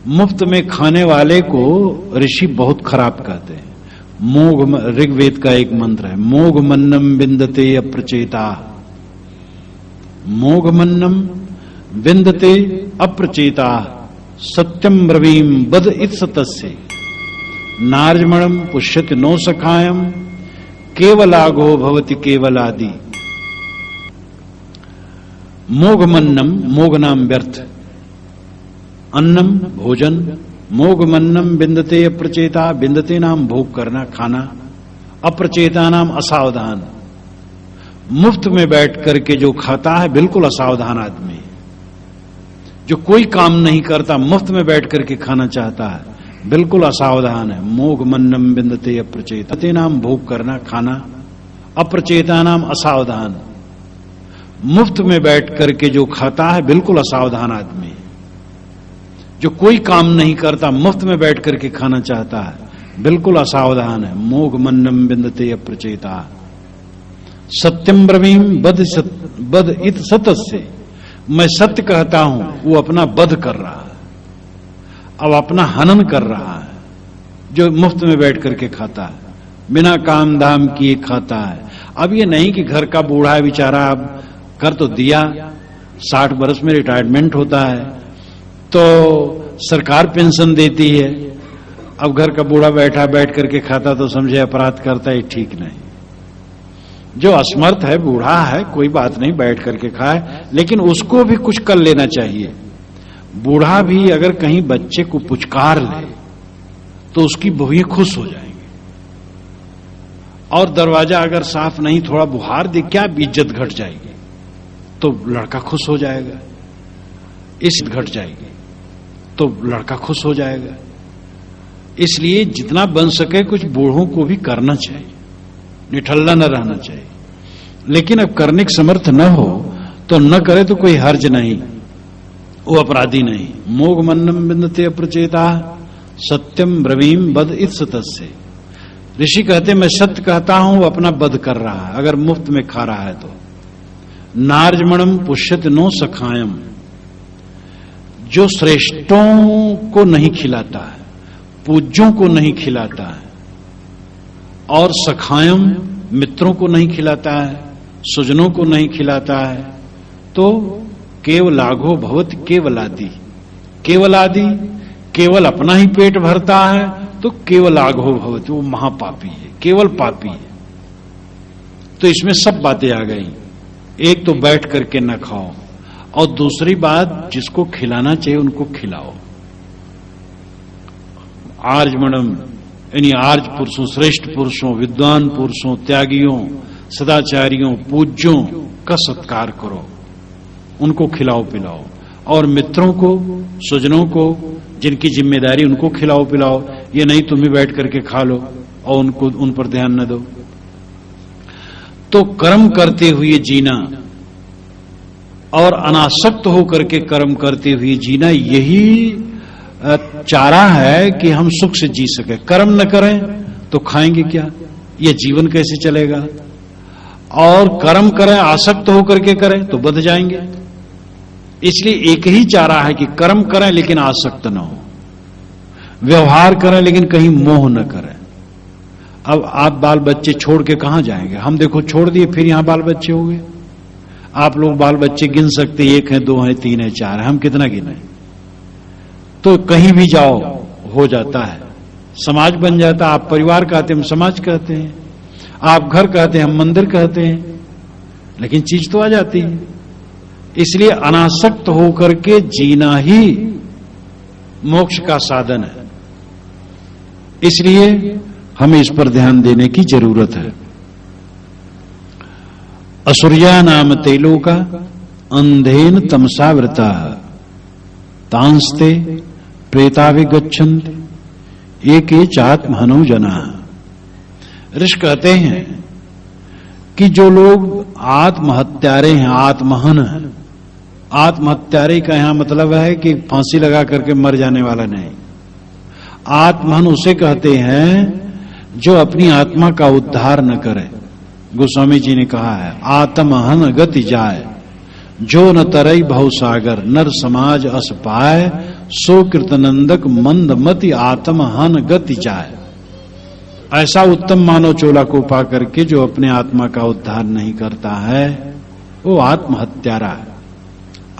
मुफ्त में खाने वाले को ऋषि बहुत खराब कहते हैं। मोघ, ऋग्वेद का एक मंत्र है, मोघ मन्नम बिंदते अप्रचेता। मोघ मन्नम बिंदते अप्रचेता सत्यम ब्रवीम बद इत्सतस्य नार्जमणम पुष्यति नो सखायम केवलागो भवति केवलादि। मोघ मन्नम, मोघ नाम व्यर्थ, अन्नम भोजन, मोघ मन्नम बिंदते अप्रचेता, बिंदते नाम भोग करना, खाना, अप्रचेता नाम असावधान। मुफ्त में बैठ करके जो खाता है बिल्कुल असावधान आदमी है। जो कोई काम नहीं करता मुफ्त में बैठ करके खाना चाहता है बिल्कुल असावधान है। मोघ मन्नम बिंदते अप्रचेता, ते नाम भोग करना, खाना, अप्रचेता नाम असावधान। मुफ्त में बैठ करके जो खाता है बिल्कुल असावधान आदमी है। जो कोई काम नहीं करता मुफ्त में बैठ करके खाना चाहता है बिल्कुल असावधान है। मोघ मन्नम बिंदते अप्रचेता सत्यम ब्रवीम बद इत सतस्य। मैं सत्य कहता हूं, वो अपना बध कर रहा है, अब अपना हनन कर रहा है। जो मुफ्त में बैठ करके खाता है, बिना काम धाम किए खाता है। अब ये नहीं कि घर का बूढ़ा है बेचारा, अब कर तो दिया, 60 वर्ष में रिटायरमेंट होता है तो सरकार पेंशन देती है, अब घर का बूढ़ा बैठ करके खाता तो समझे अपराध करता है, ठीक नहीं। जो असमर्थ है, बूढ़ा है, कोई बात नहीं, बैठ करके खाए, लेकिन उसको भी कुछ कर लेना चाहिए। बूढ़ा भी अगर कहीं बच्चे को पुचकार ले तो उसकी बहुएं खुश हो जाएंगी। और दरवाजा अगर साफ नहीं, थोड़ा बुहार दे, क्या इज्जत घट जाएगी, तो लड़का खुश हो जाएगा। इस घट जाएगी तो लड़का खुश हो जाएगा। इसलिए जितना बन सके कुछ बूढ़ों को भी करना चाहिए, निठल्ला न रहना चाहिए। लेकिन अब करने के समर्थ न हो तो न करे तो कोई हर्ज नहीं, वो अपराधी नहीं। मोघ मन्नम बिंदते अप्रचेता सत्यम ब्रवीम बद इत्सतस्य। ऋषि कहते मैं सत्य कहता हूं, वो अपना बध कर रहा है अगर मुफ्त में खा रहा है तो। नार्जमणम पुष्यति नो सखायम। जो श्रेष्ठों को नहीं खिलाता है, पूज्यों को नहीं खिलाता है, और सखायम मित्रों को नहीं खिलाता है, सुजनों को नहीं खिलाता है, तो केवलाघो भवति केवलादि। केवलादि केवल अपना ही पेट भरता है तो केवलाघो भवति, वो महापापी है, केवल पापी है। तो इसमें सब बातें आ गई। एक तो बैठ करके न खाओ, और दूसरी बात जिसको खिलाना चाहिए उनको खिलाओ। आर्जमणम यानी आर्ज पुरुषों, श्रेष्ठ पुरुषों, विद्वान पुरुषों, त्यागियों, सदाचारियों, पूज्यों का सत्कार करो, उनको खिलाओ पिलाओ। और मित्रों को, स्वजनों को, जिनकी जिम्मेदारी उनको खिलाओ पिलाओ। ये नहीं तुम ही बैठ करके खा लो और उनको उन पर ध्यान न दो। तो कर्म करते हुए जीना और अनासक्त होकर के कर्म करते हुए जीना, यही चारा है कि हम सुख से जी सके। कर्म न करें तो खाएंगे क्या, ये जीवन कैसे चलेगा। और कर्म करें, आसक्त होकर के करें तो बध जाएंगे। इसलिए एक ही चारा है कि कर्म करें लेकिन आसक्त न हो, व्यवहार करें लेकिन कहीं मोह न करें। अब आप बाल बच्चे छोड़ के कहां जाएंगे। हम देखो छोड़ दिए, फिर यहां बाल बच्चे हो गए। आप लोग बाल बच्चे गिन सकते, 1 है, 2 है, 3 है, 4 है, हम कितना गिने। तो कहीं भी जाओ हो जाता है, समाज बन जाता है। आप परिवार कहते हैं, हम समाज कहते हैं। आप घर कहते हैं, हम मंदिर कहते हैं, लेकिन चीज तो आ जाती है। इसलिए अनासक्त होकर के जीना ही मोक्ष का साधन है। इसलिए हमें इस पर ध्यान देने की जरूरत है। असुर्या नाम तेलोका अंधेन तमसावृता तांस्ते प्रेताविगच्छन्ति एके चात्महनो जना। ऋषि कहते हैं कि जो लोग आत्महत्यारे हैं, आत्महन है। आत्महत्यारे का यहां मतलब है कि फांसी लगा करके मर जाने वाला नहीं। आत्महन उसे कहते हैं जो अपनी आत्मा का उद्धार न करे। गोस्वामी जी ने कहा है, आत्महन गति जाए जो न तरई भव सागर, नर समाज अस पाए सो कृतनंदक मंद मति आत्म हन गति जाय। ऐसा उत्तम मानव चोला को पा करके जो अपने आत्मा का उद्धार नहीं करता है वो आत्महत्यारा है,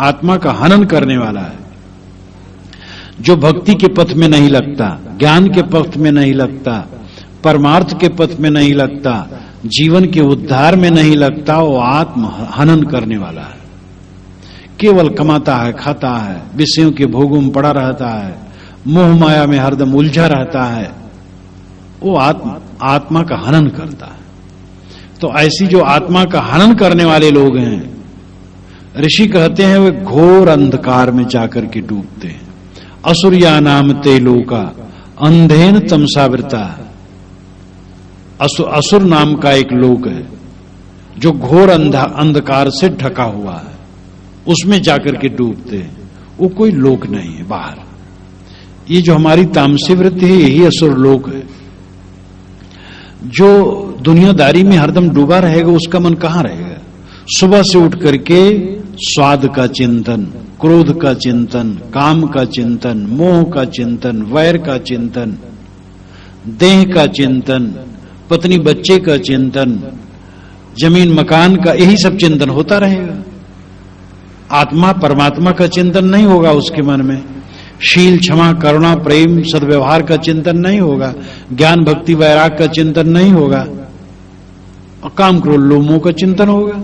आत्मा का हनन करने वाला है। जो भक्ति के पथ में नहीं लगता, ज्ञान के पथ में नहीं लगता, परमार्थ के पथ में नहीं लगता, जीवन के उद्धार में नहीं लगता, वो आत्म हनन करने वाला है। केवल कमाता है, खाता है, विषयों के भोगों में पड़ा रहता है, मोह माया में हरदम उलझा रहता है, वो आत्मा का हनन करता है। तो ऐसी जो आत्मा का हनन करने वाले लोग हैं, ऋषि कहते हैं वे घोर अंधकार में जाकर के डूबते हैं। असुरिया नाम ते लोका अंधेन तमसावृता। असुर नाम का एक लोक है जो घोर अंधकार से ढका हुआ है, उसमें जाकर के डूबते हैं। वो कोई लोक नहीं है बाहर। ये जो हमारी तामसी वृत्ति है यही असुर लोक है। जो दुनियादारी में हरदम डूबा रहेगा उसका मन कहां रहेगा। सुबह से उठ करके स्वाद का चिंतन, क्रोध का चिंतन, काम का चिंतन, मोह का चिंतन, वैर का चिंतन, देह का चिंतन, पत्नी बच्चे का चिंतन, जमीन मकान का, यही सब चिंतन होता रहेगा। आत्मा परमात्मा का चिंतन नहीं होगा उसके मन में। शील, क्षमा, करुणा, प्रेम, सद्व्यवहार का चिंतन नहीं होगा। ज्ञान, भक्ति, वैराग का चिंतन नहीं होगा। और काम, क्रोध, लोभ, मोह का चिंतन होगा।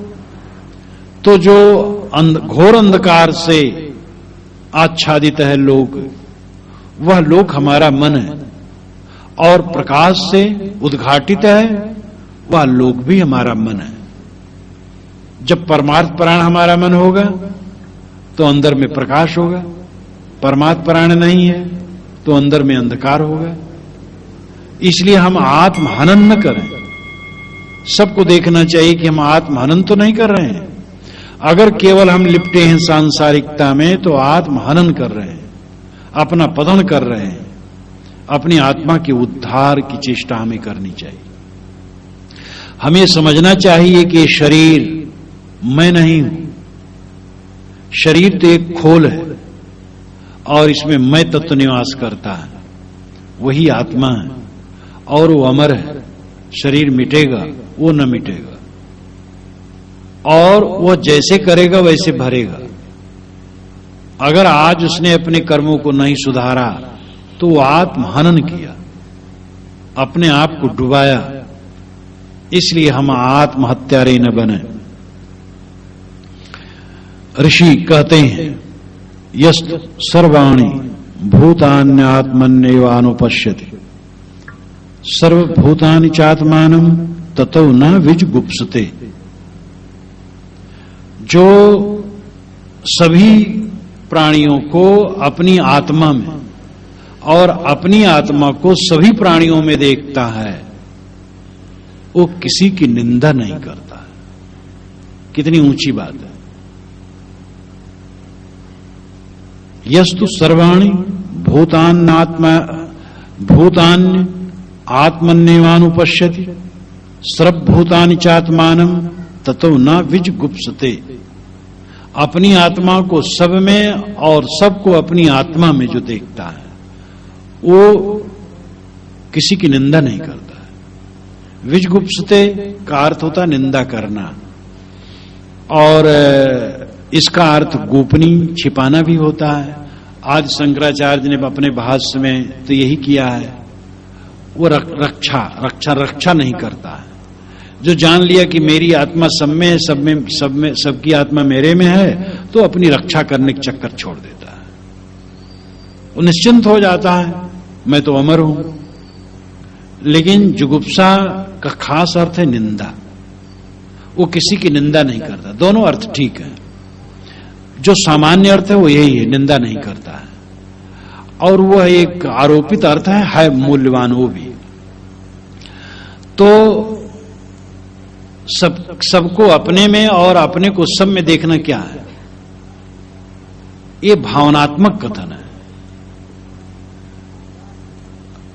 तो जो घोर अंधकार से आच्छादित है लोक, वह लोक हमारा मन है। और प्रकाश से उद्घाटित है वह लोक भी हमारा मन है। जब परमार्थ परायण हमारा मन होगा तो अंदर में प्रकाश होगा। परमार्थ परायण नहीं है तो अंदर में अंधकार होगा। इसलिए हम आत्म हनन न करें। सबको देखना चाहिए कि हम आत्म हनन तो नहीं कर रहे हैं। अगर केवल हम लिपटे हैं सांसारिकता में तो आत्म हनन कर रहे हैं, अपना पतन कर रहे हैं। अपनी आत्मा के उद्धार की चेष्टा हमें करनी चाहिए। हमें समझना चाहिए कि शरीर मैं नहीं हूं। शरीर तो एक खोल है और इसमें मैं तत्व निवास करता है, वही आत्मा है और वो अमर है। शरीर मिटेगा, वो न मिटेगा, और वह जैसे करेगा वैसे भरेगा। अगर आज उसने अपने कर्मों को नहीं सुधारा तो वो आत्महनन किया, अपने आप को डुबाया। इसलिए हम आत्महत्यारे न बने। ऋषि कहते हैं यस्त सर्वाणि भूतान्यात्मन्येवानुपश्यति सर्वभूतानि चात्मानं ततो न विजुगुप्सते। जो सभी प्राणियों को अपनी आत्मा में और अपनी आत्मा को सभी प्राणियों में देखता है, वो किसी की निंदा नहीं करता। कितनी ऊंची बात है। यस्तु सर्वाणि भूतान्य आत्मन्येवानुपश्यति सर्वभूतानि चात्मानं ततो न विजुगुप्सते। अपनी आत्मा को सब में और सबको अपनी आत्मा में जो देखता है वो किसी की निंदा नहीं करता है। विजुगुप्सते का अर्थ होता है निंदा करना, और इसका अर्थ गोपनीय, छिपाना भी होता है। आज शंकराचार्य ने अपने भाष्य में तो यही किया है। वो रक्षा नहीं करता है। जो जान लिया कि मेरी आत्मा सब में है, सबकी आत्मा मेरे में है, तो अपनी रक्षा करने के चक्कर छोड़ देता है। वो निश्चिंत हो जाता है, मैं तो अमर हूं। लेकिन जुगुप्सा का खास अर्थ है निंदा। वो किसी की निंदा नहीं करता। दोनों अर्थ ठीक है। जो सामान्य अर्थ है वो यही है, निंदा नहीं करता है। और वह एक आरोपित अर्थ है मूल्यवान वो भी। तो सबको अपने में और अपने को सब में देखना क्या है? ये भावनात्मक कथन है।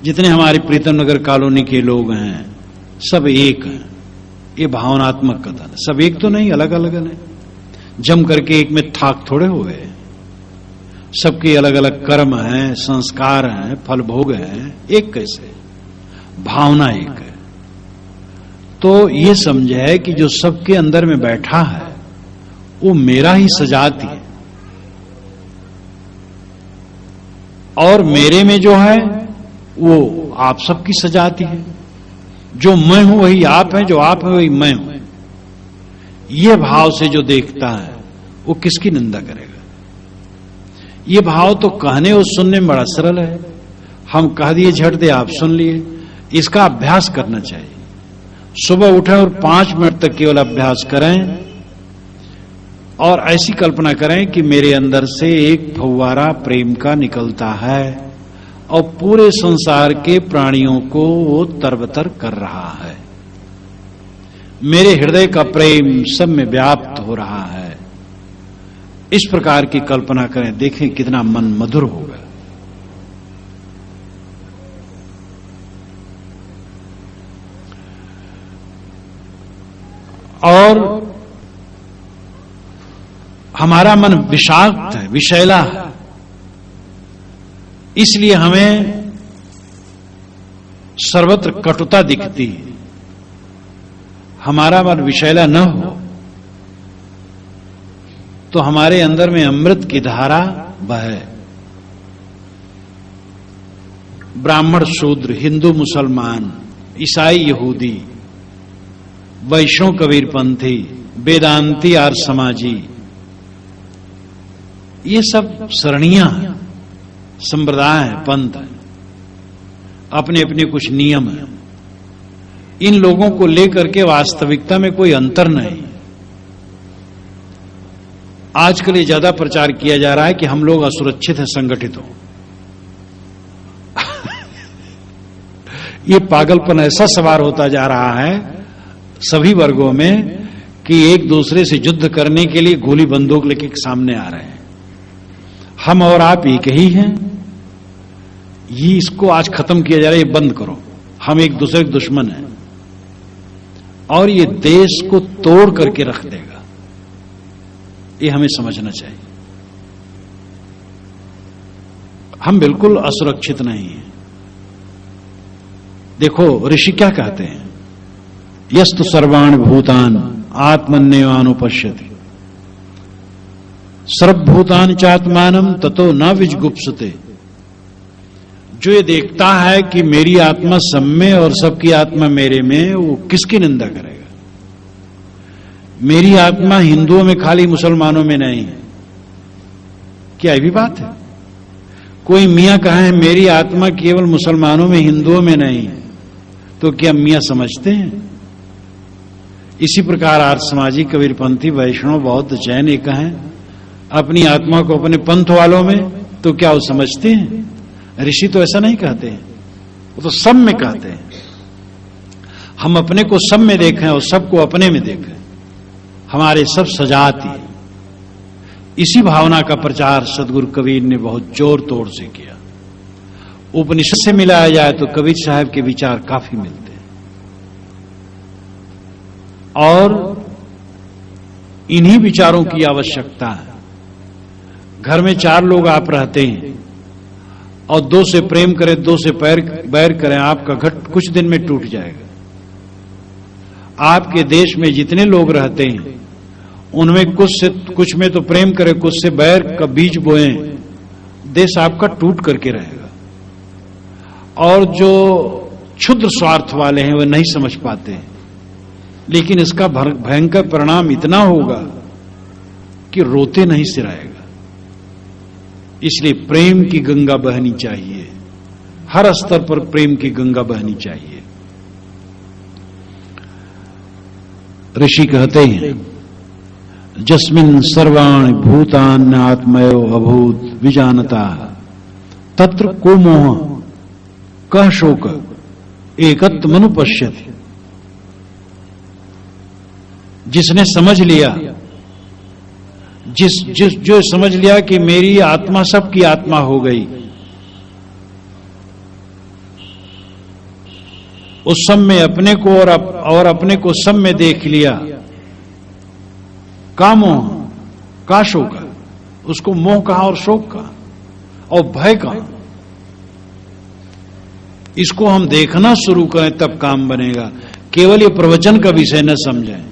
जितने हमारे प्रीतम नगर कॉलोनी के लोग हैं सब एक हैं। ये भावनात्मक कथन है। सब एक तो नहीं, अलग अलग है। जम करके एक में थाक थोड़े हुए। सबके अलग अलग कर्म हैं, संस्कार हैं, फल भोग हैं, एक कैसे? भावना एक है। तो ये समझे कि जो सबके अंदर में बैठा है वो मेरा ही सजाती है, और मेरे में जो है वो आप सबकी सजाती है। जो मैं हूं वही आप है, जो आप है वही मैं हूं। ये भाव से जो देखता है वो किसकी निंदा करेगा? ये भाव तो कहने और सुनने में बड़ा सरल है। हम कह दिए झट दे, आप सुन लिए। इसका अभ्यास करना चाहिए। सुबह उठें और 5 मिनट तक केवल अभ्यास करें और ऐसी कल्पना करें कि मेरे अंदर से एक फव्वारा प्रेम का निकलता है और पूरे संसार के प्राणियों को वो तरबतर कर रहा है। मेरे हृदय का प्रेम सब में व्याप्त हो रहा है। इस प्रकार की कल्पना करें, देखें कितना मन मधुर होगा। और हमारा मन विषाक्त है, विषैला है, इसलिए हमें सर्वत्र कटुता दिखती है। हमारा मन विषैला न हो तो हमारे अंदर में अमृत की धारा बहे। ब्राह्मण शूद्र, हिंदू मुसलमान, ईसाई यहूदी, वैष्णव कबीरपंथी, वेदांती आर्य समाजी, ये सब सरणियां हैं, संप्रदाय है, पंथ है, अपने अपने कुछ नियम है। इन लोगों को लेकर के वास्तविकता में कोई अंतर नहीं। आजकल ये ज्यादा प्रचार किया जा रहा है कि हम लोग असुरक्षित हैं, संगठित हो। ये पागलपन ऐसा सवार होता जा रहा है सभी वर्गों में कि एक दूसरे से युद्ध करने के लिए गोली बंदूक लेके सामने आ रहे हैं। हम और आप एक ही हैं। ये इसको आज खत्म किया जा रहा है, ये बंद करो। हम एक दूसरे के दुश्मन हैं और ये देश को तोड़ करके रख देगा। ये हमें समझना चाहिए। हम बिल्कुल असुरक्षित नहीं हैं। देखो ऋषि क्या कहते हैं, यस्तु सर्वाणि भूतानि आत्मन्येवानुपश्यति सर्वभूतानि चात्मानं ततो न विजुगुप्सते। जो ये देखता है कि मेरी आत्मा सब में और सबकी आत्मा मेरे में, वो किसकी निंदा करेगा? मेरी आत्मा हिंदुओं में खाली, मुसलमानों में नहीं है। क्या ये भी बात है? कोई मियां कहे मेरी आत्मा केवल मुसलमानों में, हिंदुओं में नहीं है, तो क्या मियां समझते हैं? इसी प्रकार आर्य समाजी, कबीरपंथी, वैष्णव, बौद्ध, जैन एक कहें अपनी आत्मा को अपने पंथ वालों में, तो क्या वो समझते हैं? ऋषि तो ऐसा नहीं कहते हैं, वो तो सब में कहते हैं। हम अपने को सब में देखें और सबको अपने में देखें। हमारे सब सजाती है। इसी भावना का प्रचार सदगुरु कबीर ने बहुत जोर तोड़ से किया। उपनिषद से मिलाया जाए तो कबीर साहब के विचार काफी मिलते हैं। और इन्हीं विचारों की आवश्यकता है। घर में 4 लोग आप रहते हैं और 2 से प्रेम करें, 2 से बैर करें, आपका घट कुछ दिन में टूट जाएगा। आपके देश में जितने लोग रहते हैं उनमें कुछ में तो प्रेम करें, कुछ से बैर का बीज बोएं, देश आपका टूट करके रहेगा। और जो क्षुद्र स्वार्थ वाले हैं वे नहीं समझ पाते हैं, लेकिन इसका भयंकर परिणाम इतना होगा कि रोते नहीं सिराएगा। इसलिए प्रेम की गंगा बहनी चाहिए, हर स्तर पर प्रेम की गंगा बहनी चाहिए। ऋषि कहते हैं जस्मिन् सर्वाणि भूतानि आत्मैव अभूत विजानता तत्र को मोह कः शोक एकत्वमनुपश्यति। जिसने समझ लिया, जो समझ लिया कि मेरी आत्मा सबकी आत्मा हो गई, उस सब में अपने को और अपने को सब में देख लिया, का मोह का शोक, उसको मोह कहा और शोक कहा। और भय कहां? इसको हम देखना शुरू करें तब काम बनेगा। केवल ये प्रवचन का विषय न समझें,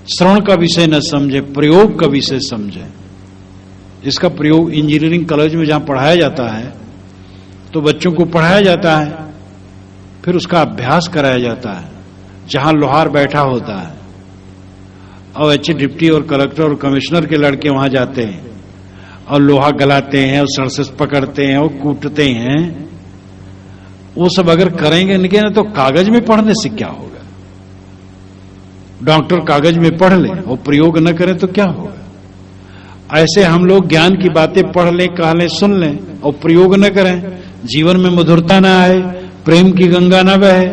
श्रवण का विषय न समझें, प्रयोग का विषय समझें। इसका प्रयोग इंजीनियरिंग कॉलेज में जहां पढ़ाया जाता है तो बच्चों को पढ़ाया जाता है, फिर उसका अभ्यास कराया जाता है। जहां लोहार बैठा होता है और अच्छे डिप्टी और कलेक्टर और कमिश्नर के लड़के वहां जाते हैं और लोहा गलाते हैं और सर से पकड़ते हैं और कूटते हैं, वो सब अगर करेंगे नहीं ना तो कागज में पढ़ने से क्या होगा? डॉक्टर कागज में पढ़ ले और प्रयोग न करें तो क्या होगा? ऐसे हम लोग ज्ञान की बातें पढ़ लें, कह लें, सुन लें और प्रयोग न करें, जीवन में मधुरता न आए, प्रेम की गंगा न बहे,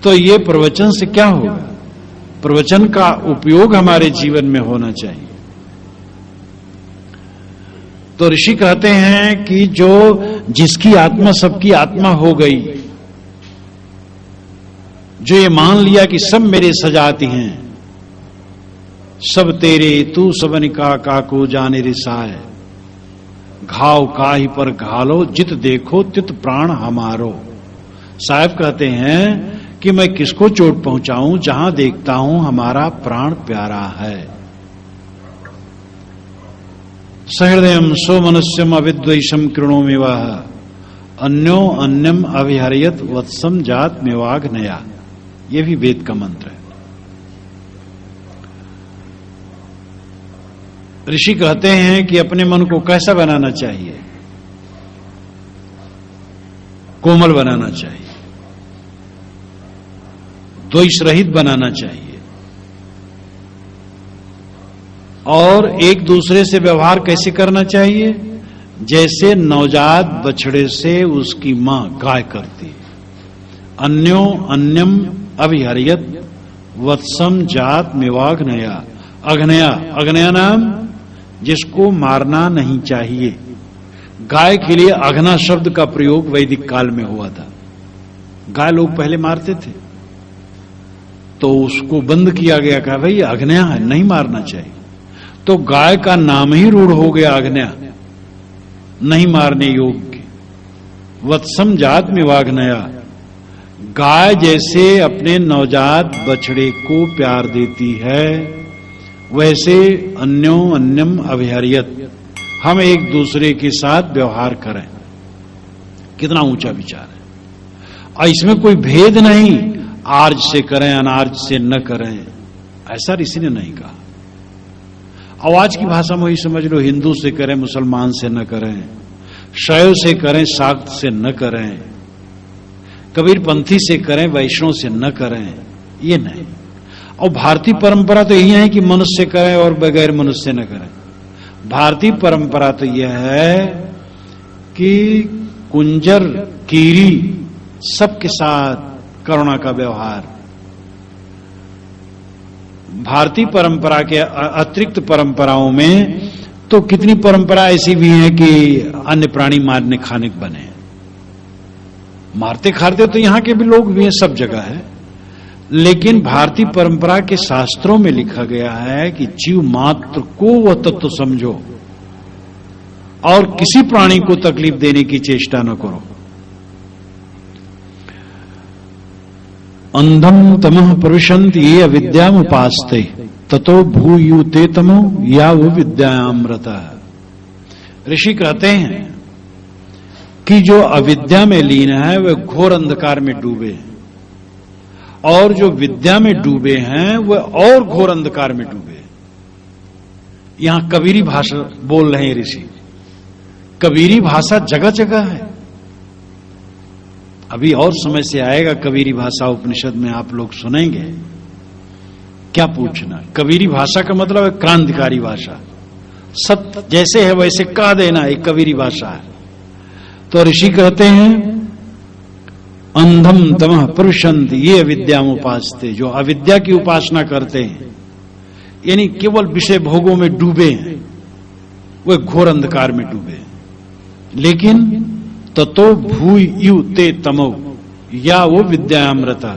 तो ये प्रवचन से क्या होगा? प्रवचन का उपयोग हमारे जीवन में होना चाहिए। तो ऋषि कहते हैं कि जो जिसकी आत्मा सबकी आत्मा हो गई, जो ये मान लिया कि सब मेरे सजाती हैं, सब तेरे तू सबन का को जाने रिसाए, घाव काहि पर घालो जित देखो तित प्राण हमारो। साहब कहते हैं कि मैं किसको चोट पहुंचाऊं, जहां देखता हूं हमारा प्राण प्यारा है। सहृदयम सो मनुष्यम अविद्वेषम कृणोमेवह अन्यो अन्यम अविहरियत वत्सम जात मेवाग नया। ये भी वेद का मंत्र है। ऋषि कहते हैं कि अपने मन को कैसा बनाना चाहिए? कोमल बनाना चाहिए, द्वेष रहित बनाना चाहिए और एक दूसरे से व्यवहार कैसे करना चाहिए? जैसे नवजात बछड़े से उसकी मां गाय करती है। अन्यो अन्यम अभिहरियत वत्सम जात मेवाग नया। अग्नया, अग्नया नाम जिसको मारना नहीं चाहिए। गाय के लिए अघना शब्द का प्रयोग वैदिक काल में हुआ था। गाय लोग पहले मारते थे तो उसको बंद किया गया, कहा भाई अग्नया है, नहीं मारना चाहिए। तो गाय का नाम ही रूढ़ हो गया अग्नया, नहीं मारने योग्य। वत्सम जात में वाग्नया, गाय जैसे अपने नवजात बछड़े को प्यार देती है वैसे अन्यो अन्यम अभिहरियत, हम एक दूसरे के साथ व्यवहार करें। कितना ऊंचा विचार है। और इसमें कोई भेद नहीं, आर्ज से करें अनार्ज से न करें, ऐसा ऋषि ने नहीं कहा। आवाज की भाषा में ही समझ लो, हिंदू से करें मुसलमान से न करें, शैव से करें शाक्त से न करें, कबीरपंथी से करें वैष्णव से न करें, ये नहीं। और भारतीय परंपरा तो यही है कि मनुष्य करें और बगैर मनुष्य न करें। भारतीय परंपरा तो यह है कि कुंजर कीरी सबके साथ करुणा का व्यवहार। भारतीय परंपरा के अतिरिक्त परंपराओं में तो कितनी परंपरा ऐसी भी है कि अन्य प्राणी मारने खाने बने, मारते खाते तो यहां के भी लोग भी हैं, सब जगह है। लेकिन भारतीय परंपरा के शास्त्रों में लिखा गया है कि जीव मात्र को वह तत्व समझो और किसी प्राणी को तकलीफ देने की चेष्टा न करो। अंधम तमः प्रविशन्ति ये अविद्याम उपास्ते ततो भूयुते तमो या वो विद्यामृतः। ऋषि कहते हैं कि जो अविद्या में लीन है वह घोर अंधकार में डूबे, और जो विद्या में डूबे हैं वह और घोर अंधकार में डूबे। यहां कबीरी भाषा बोल रहे हैं ऋषि। कबीरी भाषा जगह जगह है। अभी और समय से आएगा कबीरी भाषा उपनिषद में, आप लोग सुनेंगे। क्या पूछना, कबीरी भाषा का मतलब है क्रांतिकारी भाषा। सत्य जैसे है वैसे कह देना, एक कबीरी भाषा है। तो ऋषि कहते हैं अंधम तमः प्रविशन्ति ये अविद्याम उपास्ते, जो अविद्या की उपासना करते हैं यानी केवल विषय भोगों में डूबे हैं, वे घोर अंधकार में डूबे हैं। लेकिन ततो भूयु ते तमो या वो विद्यामृता,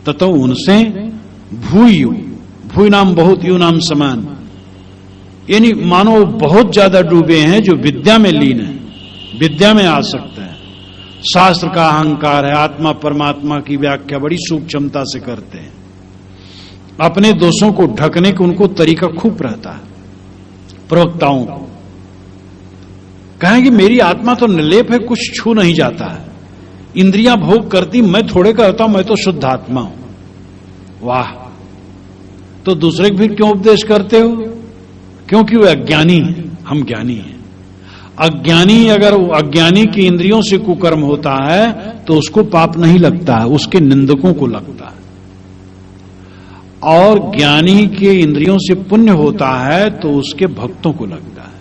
ततो उनसे भूयु, भूय नाम बहुत, यू नाम समान, यानी मानो बहुत ज्यादा डूबे हैं जो विद्या में लीन है। विद्या में आसक्त हैं। शास्त्र का अहंकार है, आत्मा परमात्मा की व्याख्या बड़ी सूक्ष्मता से करते हैं। अपने दोषों को ढकने का उनको तरीका खूब रहता है। प्रवक्ताओं को कहेंगे मेरी आत्मा तो निर्लेप है, कुछ छू नहीं जाता है, इंद्रियां भोग करती, मैं थोड़े कहता हूं मैं तो शुद्ध आत्मा हूं। वाह, तो दूसरे को फिर क्यों उपदेश करते हो? क्योंकि वो अज्ञानी है, हम ज्ञानी हैं। अज्ञानी, अगर अज्ञानी की इंद्रियों से कुकर्म होता है तो उसको पाप नहीं लगता है, उसके निंदकों को लगता है। और ज्ञानी के इंद्रियों से पुण्य होता है तो उसके भक्तों को लगता है।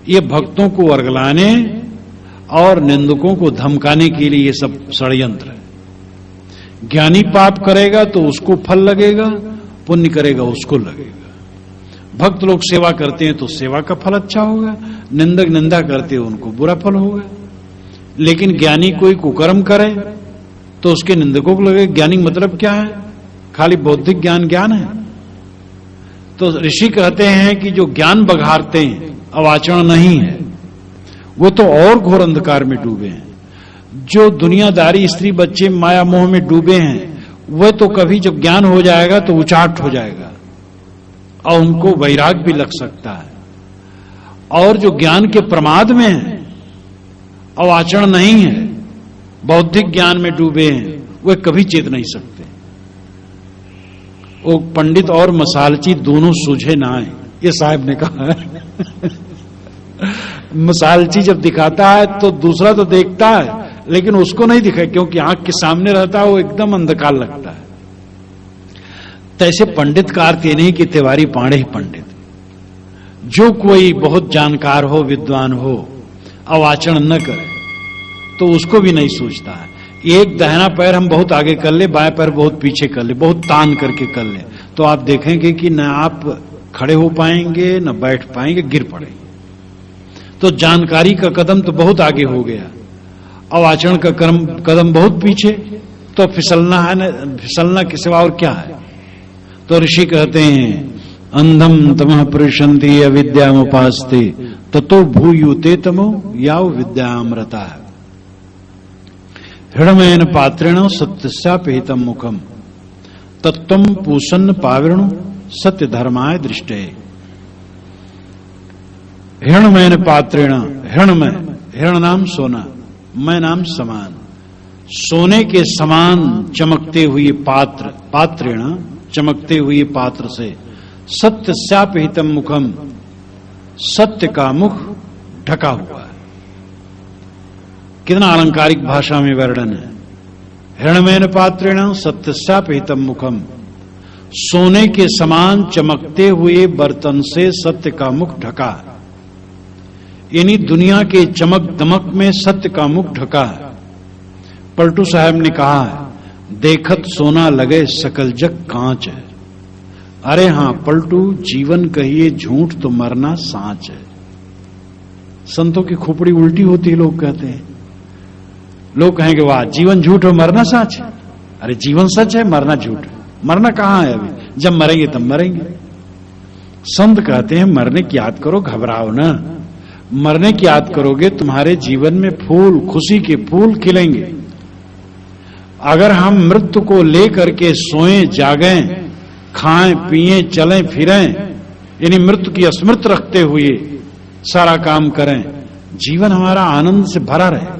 ये भक्तों को वर्गलाने और निंदकों को धमकाने के लिए ये सब षड्यंत्र है। ज्ञानी पाप करेगा तो उसको फल लगेगा, पुण्य करेगा उसको लगेगा। भक्त लोग सेवा करते हैं तो सेवा का फल अच्छा होगा, निंदक निंदा करते हैं उनको बुरा फल होगा। लेकिन ज्ञानी कोई कुकर्म करे तो उसके निंदकों को लगे। ज्ञानी मतलब क्या है? खाली बौद्धिक ज्ञान है? तो ऋषि कहते हैं कि जो ज्ञान बघारते हैं, अवाचरण नहीं है, वो तो और घोर अंधकार में डूबे हैं। जो दुनियादारी स्त्री बच्चे माया मोह में डूबे हैं, वह तो कभी जब ज्ञान हो जाएगा तो उचाट हो जाएगा और उनको वैराग भी लग सकता है। और जो ज्ञान के प्रमाद में है, अवाचरण नहीं है, बौद्धिक ज्ञान में डूबे हैं, वे कभी चेत नहीं सकते। वो पंडित और मसालची दोनों सूझे ना आए, ये साहब ने कहा है। मसालची जब दिखाता है तो दूसरा तो देखता है लेकिन उसको नहीं दिखा, क्योंकि आंख के सामने रहता है, वो एकदम अंधकार लगता है। तैसे पंडित का अर्थ ये नहीं कि तिवारी पांडे ही पंडित। जो कोई बहुत जानकार हो, विद्वान हो, अवाचरण न करे तो उसको भी नहीं सूझता है। एक दाहिना पैर हम बहुत आगे कर ले, बाएं पैर बहुत पीछे कर ले, बहुत तान करके कर ले, तो आप देखेंगे कि न आप खड़े हो पाएंगे न बैठ पाएंगे, गिर पड़ेंगे। तो जानकारी का कदम तो बहुत आगे हो गया, अवाचरण का कदम बहुत पीछे, तो फिसलना है न, फिसलना के सिवा और क्या है? तो ऋषि कहते हैं अंधम तमः पुरुषंति अविद्यामुपास्ते ततो भूयुते तमो याव विद्यामृता। हृणमयन पात्रेण सत्यस्यापहितम मुखम तत्वम पूषन्न पावृणु सत्य धर्माय दृष्टे। हिरणमयन पात्रेण, हिरणमय, हिरण नाम सोना, मैं नाम समान, सोने के समान चमकते हुए पात्र, पात्रेण चमकते हुए पात्र से, सत्यस्यापहितम मुखम, सत्य का मुख ढका हुआ है। कितना अलंकारिक भाषा में वर्णन है। हिरणमयन पात्रेण सत्यस्यापहितम मुखम, सोने के समान चमकते हुए बर्तन से सत्य का मुख ढका, यानी दुनिया के चमक दमक में सत्य का मुख ढका है। पलटू साहब ने कहा है देखत सोना लगे सकल जग कांच है। अरे हां पलटू, जीवन कहिए झूठ तो मरना सांच है। संतों की खोपड़ी उल्टी होती है, लोग कहते हैं। लोग कहेंगे वाह जीवन झूठ हो मरना सच है। अरे जीवन सच है, मरना झूठ है। मरना कहां है? अभी जब मरेंगे तब मरेंगे। संत कहते हैं मरने की याद करो, घबराओ ना। मरने की याद करोगे तुम्हारे जीवन में फूल, खुशी के फूल खिलेंगे। अगर हम मृत्यु को लेकर के सोएं जागें, खाएं पिएं चलें फिरें, यानी मृत्यु की स्मृति रखते हुए सारा काम करें, जीवन हमारा आनंद से भरा रहेगा।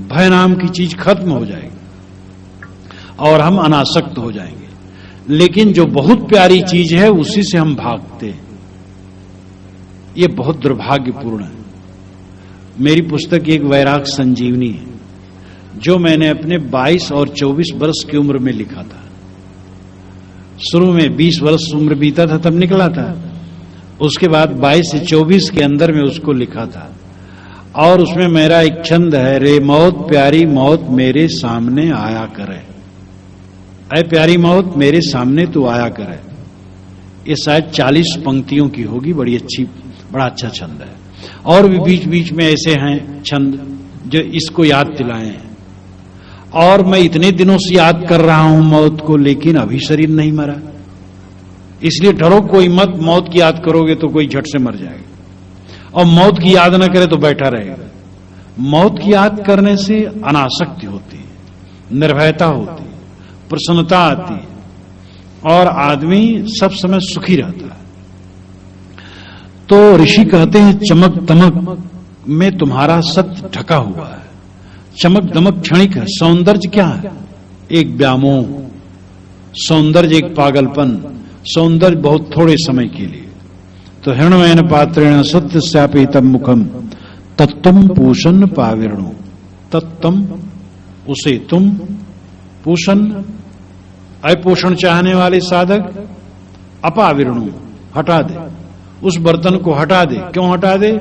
भय नाम की चीज खत्म हो जाएगी और हम अनासक्त हो जाएंगे। लेकिन जो बहुत प्यारी चीज है उसी से हम भागते हैं। ये बहुत दुर्भाग्यपूर्ण है। मेरी पुस्तक एक वैराग संजीवनी है, जो मैंने अपने 22 और 24 वर्ष की उम्र में लिखा था। शुरू में 20 वर्ष उम्र बीता था तब निकला था, उसके बाद 22 से 24 के अंदर में उसको लिखा था। और उसमें मेरा एक छंद है, रे मौत प्यारी मौत मेरे सामने आया करे। अरे प्यारी मौत मेरे सामने तू आया करे। ये शायद 40 पंक्तियों की होगी, बड़ी अच्छी, बड़ा अच्छा छंद है। और भी बीच बीच में ऐसे हैं छंद जो इसको याद दिलाए हैं। और मैं इतने दिनों से याद कर रहा हूं मौत को, लेकिन अभी शरीर नहीं मरा। इसलिए डरो कोई मत, मौत की याद करोगे तो कोई झट से मर जाएगा, और मौत की याद न करे तो बैठा रहेगा। मौत की याद करने से अनासक्ति होती है, निर्भयता होती है, प्रसन्नता आती है और आदमी सब समय सुखी रहता है। तो ऋषि कहते हैं चमक दमक में तुम्हारा सत्य ढका हुआ है। चमक दमक क्षणिक है, सौंदर्य क्या है? एक व्यामोह, सौंदर्य एक पागलपन, सौंदर्य बहुत थोड़े समय के लिए। तो हिरणमयन पात्रेण सत्य स्यापितम मुखम तत्तम पूषण पाविरणो, तत्तम उसे तुम, पूषण अपोषण चाहने वाले साधक, अपाविरणो हटा दे, उस बर्तन को हटा दे। क्यों हटा दे?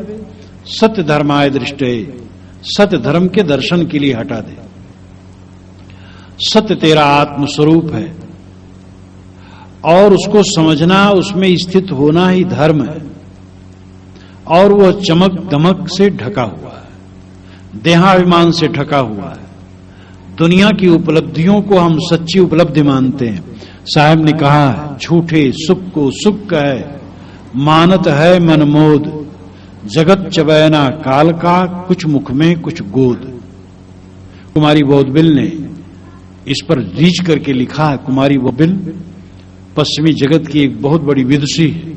सत्य धर्माय दृष्टे, सत्य धर्म के दर्शन के लिए हटा दे। सत्य तेरा आत्म स्वरूप है और उसको समझना, उसमें स्थित होना ही धर्म है। और वह चमक दमक से ढका हुआ है, देहाभिमान से ढका हुआ है। दुनिया की उपलब्धियों को हम सच्ची उपलब्धि मानते हैं। साहब ने कहा है, झूठे सुख को सुख कहे, मानत है मनमोद, जगत चबैना काल का, कुछ मुख में कुछ गोद। कुमारी बोधबिल ने इस पर रीच करके लिखा है। कुमारी बोधबिल पश्चिमी जगत की एक बहुत बड़ी विदुषी है।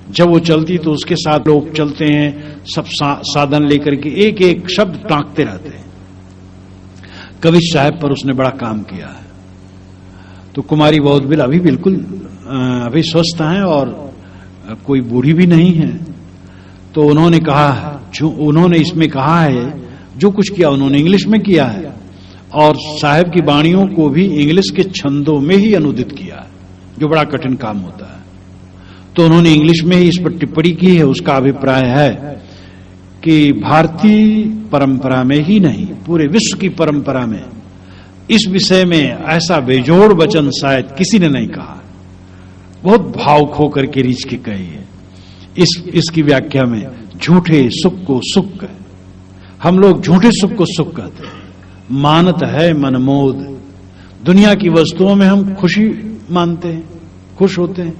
जब वो चलती तो उसके साथ लोग चलते हैं, सब साधन लेकर के एक एक शब्द टांकते रहते हैं। कवि साहब पर उसने बड़ा काम किया है। तो कुमारी बोधबिल अभी बिल्कुल अभी स्वस्थ हैं और कोई बूढ़ी भी नहीं है। तो उन्होंने कहा है, जो उन्होंने इसमें कहा है, जो कुछ किया उन्होंने इंग्लिश में किया है और साहब की वाणियों को भी इंग्लिश के छंदों में ही अनुदित किया है, जो बड़ा कठिन काम होता है। तो उन्होंने इंग्लिश में ही इस पर टिप्पणी की है। उसका अभिप्राय है कि भारतीय परंपरा में ही नहीं, पूरे विश्व की परंपरा में इस विषय में ऐसा बेजोड़ वचन शायद किसी ने नहीं कहा। बहुत भावुक होकर के रीच के कही है। इसकी व्याख्या में झूठे सुख को सुख कहे, हम लोग झूठे सुख को सुख कहते हैं। मानत है मनमोद, दुनिया की वस्तुओं में हम खुशी मानते हैं, खुश होते हैं।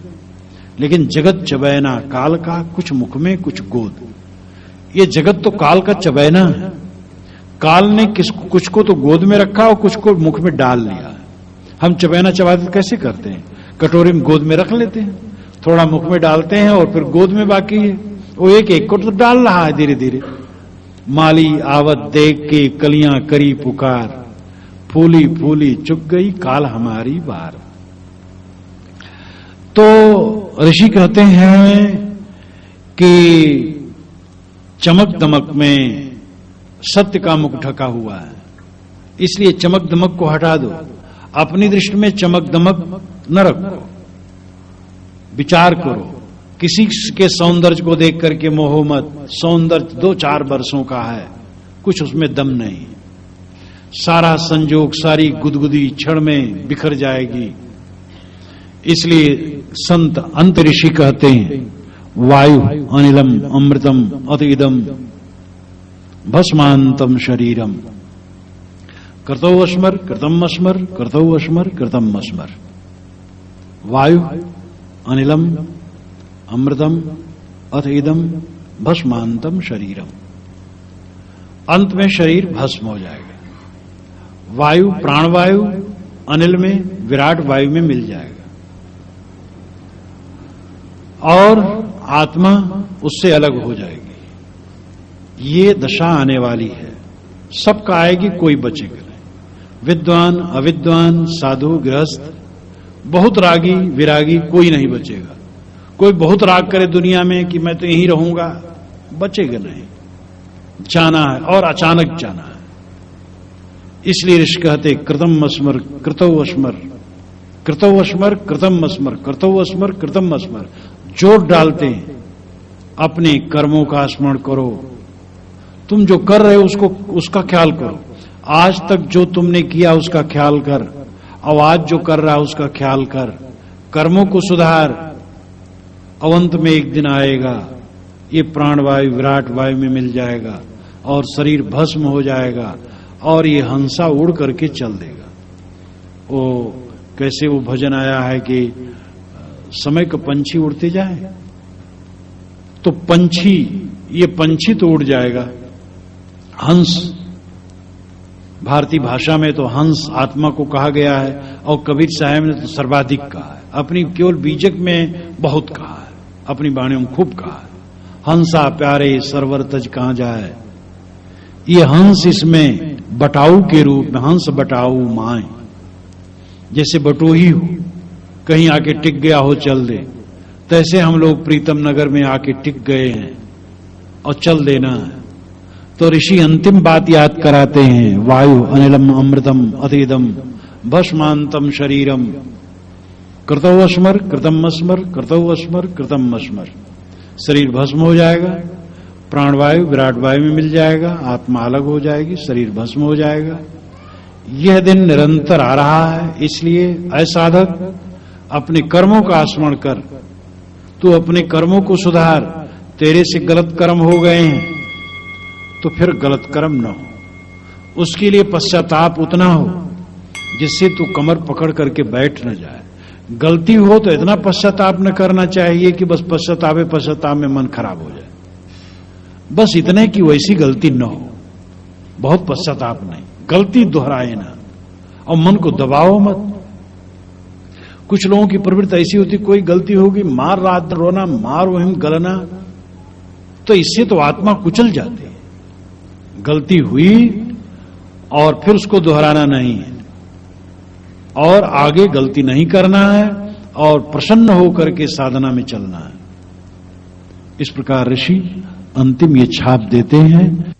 लेकिन जगत चबैना काल का, कुछ मुख में कुछ गोद। ये जगत तो काल का चबैना है। काल ने कुछ को तो गोद में रखा और कुछ को मुख में डाल लिया। हम चबैना चबाते कैसे करते हैं? कटोरे में गोद में रख लेते हैं, थोड़ा मुख में डालते हैं और फिर गोद में बाकी है। वो एक एक को तो डाल रहा है धीरे धीरे। माली आवत देख के कलियां करी पुकार, फूली फूली चुक गई काल हमारी बार। तो ऋषि कहते हैं कि चमक दमक में सत्य का मुख ढका हुआ है, इसलिए चमक दमक को हटा दो। अपनी दृष्टि में चमक दमक न रखो, विचार करो। किसी के सौंदर्य को देख करके मोह मत। सौंदर्य 2-4 वर्षों का है, कुछ उसमें दम नहीं। सारा संजोग, सारी गुदगुदी क्षण में बिखर जाएगी। इसलिए संत अंत ऋषि कहते हैं, वायु अनिलम अमृतम अत इदम भस्मांतम शरीरम, कृतौ अस्मर कृतम अस्मर कृतौ अस्मर कृतम अस्मर। वायु अनिलम अमृतम अथ इदम भस्मांतम शरीरम। अंत में शरीर भस्म हो जाएगा। वायु प्राणवायु अनिल में, विराट वायु में मिल जाएगा और आत्मा उससे अलग हो जाएगी। ये दशा आने वाली है, सबका आएगी, कोई बचेगा नहीं। विद्वान अविद्वान, साधु गृहस्थ, बहुत रागी विरागी, कोई नहीं बचेगा। कोई बहुत राग करे दुनिया में कि मैं तो यहीं रहूंगा, बचेगा नहीं। जाना है और अचानक जाना है। इसलिए ऋषि कहते कृतम अस्मर कृतौ अस्मर कृतौ अस्मर कृतम अस्मर कृतौ अस्मर कृतम अस्मर। जोर डालते हैं, अपने कर्मों का स्मरण करो। तुम जो कर रहे हो उसका ख्याल करो। आज तक जो तुमने किया उसका ख्याल कर, और आज जो कर रहा है उसका ख्याल कर। कर्मों को सुधार। अवंत में एक दिन आएगा, ये प्राणवायु विराट वायु में मिल जाएगा और शरीर भस्म हो जाएगा और ये हंसा उड़ करके चल देगा। वो कैसे वो भजन आया है कि समय का पंछी उड़ते जाए, तो पंछी, ये पंछी तो उड़ जाएगा, हंस, भारतीय भाषा में तो हंस आत्मा को कहा गया है, और कबीर साहब ने तो सर्वाधिक कहा है, अपनी केवल बीजक में बहुत कहा है, अपनी वाणियों में खूब कहा है। हंसा प्यारे सरवर तज कहां जाए, ये हंस इसमें बटाऊ के रूप में, हंस बटाऊ माए, जैसे बटोही हो, कहीं आके टिक गया हो चल दे, तैसे हम लोग प्रीतम नगर में आके टिक गए हैं और चल देना है। तो ऋषि अंतिम बात याद कराते हैं, वायु अनिलम अमृतम अतिदम भस्मांतम शरीरम कृतौ अस्मर कृतम अस्मर कृतौ अस्मर कृतम अस्मर। शरीर भस्म हो जाएगा, प्राणवायु विराट वायु में मिल जाएगा, आत्मा अलग हो जाएगी, शरीर भस्म हो जाएगा। यह दिन निरंतर आ रहा है। इसलिए ऐ साधक, अपने कर्मों का स्मरण कर, तू अपने कर्मों को सुधार। तेरे से गलत कर्म हो गए हैं तो फिर गलत कर्म न हो, उसके लिए पश्चाताप उतना हो जिससे तू कमर पकड़ करके बैठ न जाए। गलती हो तो इतना पश्चाताप न करना चाहिए कि बस पश्चाताप में मन खराब हो जाए, बस इतने की वैसी गलती न हो, बहुत पश्चाताप नहीं, गलती दोहराए ना, और मन को दबाओ मत। कुछ लोगों की प्रवृत्ति ऐसी होती, कोई गलती होगी मार रात रोना, मार वहीं गलना, तो इससे तो आत्मा कुचल जाती है। गलती हुई और फिर उसको दोहराना नहीं है, और आगे गलती नहीं करना है, और प्रसन्न होकर के साधना में चलना है। इस प्रकार ऋषि अंतिम ये छाप देते हैं।